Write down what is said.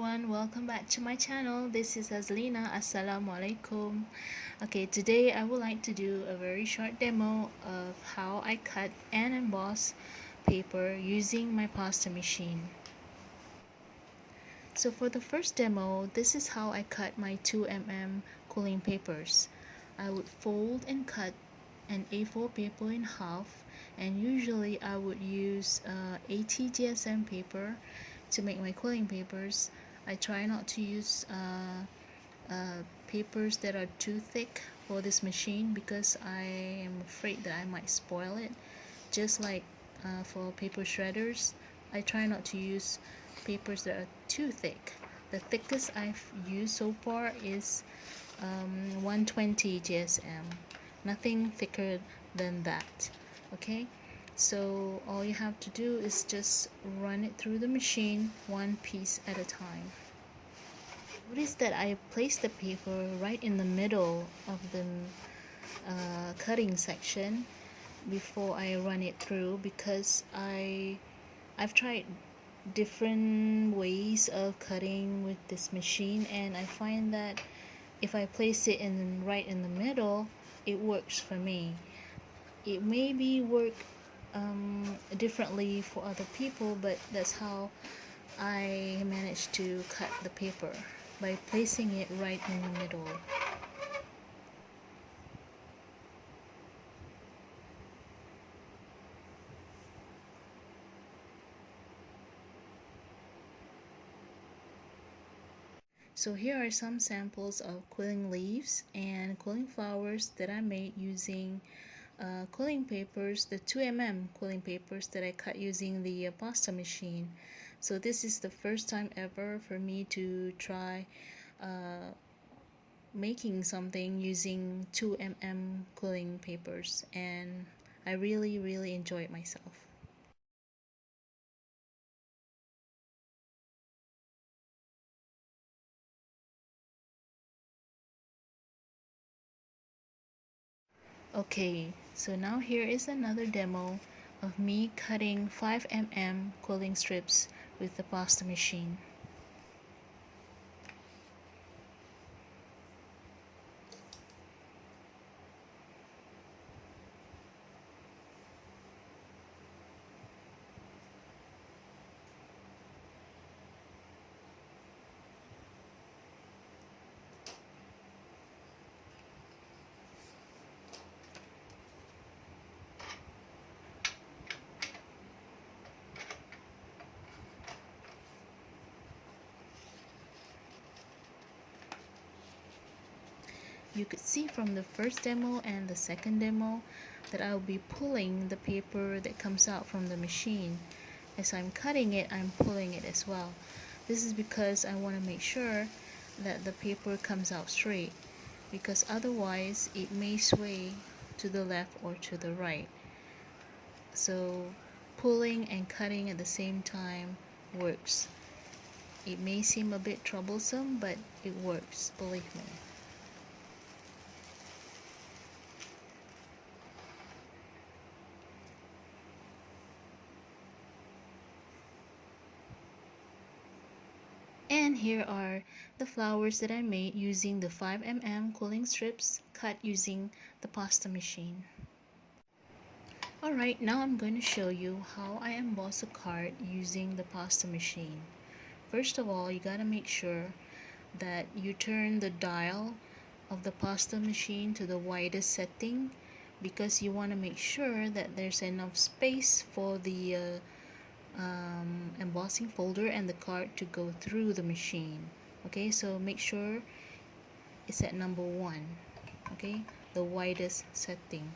everyone, welcome back to my channel. This is Azlina. Assalamu alaikum. Okay, today I would like to do a very short demo of how I cut and emboss paper using my pasta machine. So for the first demo, this is how I cut my 2mm quilling papers. I would fold and cut an A4 paper in half, and usually I would use 80 GSM paper to make my quilling papers. I try not to use papers that are too thick for this machine because I am afraid that I might spoil it. Just like for paper shredders, I try not to use papers that are too thick. The thickest I've used so far is 120 GSM. Nothing thicker than that. Okay, so all you have to do is just run it through the machine one piece at a time. Notice that I placed the paper right in the middle of the cutting section before I run it through, because I've tried different ways of cutting with this machine, and I find that if I place it right in the middle, it works for me. It maybe work differently for other people, but that's how I managed to cut the paper, by placing it right in the middle. So here are some samples of quilling leaves and quilling flowers that I made using quilling papers, the 2mm quilling papers that I cut using the pasta machine. So this is the first time ever for me to try making something using 2mm quilling papers, and I really enjoyed myself. Okay, so now here is another demo of me cutting 5mm quilling strips with the pasta machine. You could see from the first demo and the second demo that I'll be pulling the paper that comes out from the machine. As I'm cutting it, I'm pulling it as well. This is because I want to make sure that the paper comes out straight, because otherwise it may sway to the left or to the right. So pulling and cutting at the same time works. It may seem a bit troublesome, but it works, believe me. And here are the flowers that I made using the 5mm quilling strips cut using the pasta machine. Alright, now I'm going to show you how I emboss a card using the pasta machine. First of all, you gotta make sure that you turn the dial of the pasta machine to the widest setting, because you want to make sure that there's enough space for the embossing folder and the card to go through the machine. Okay, so make sure it's at number 1. Okay, the widest setting.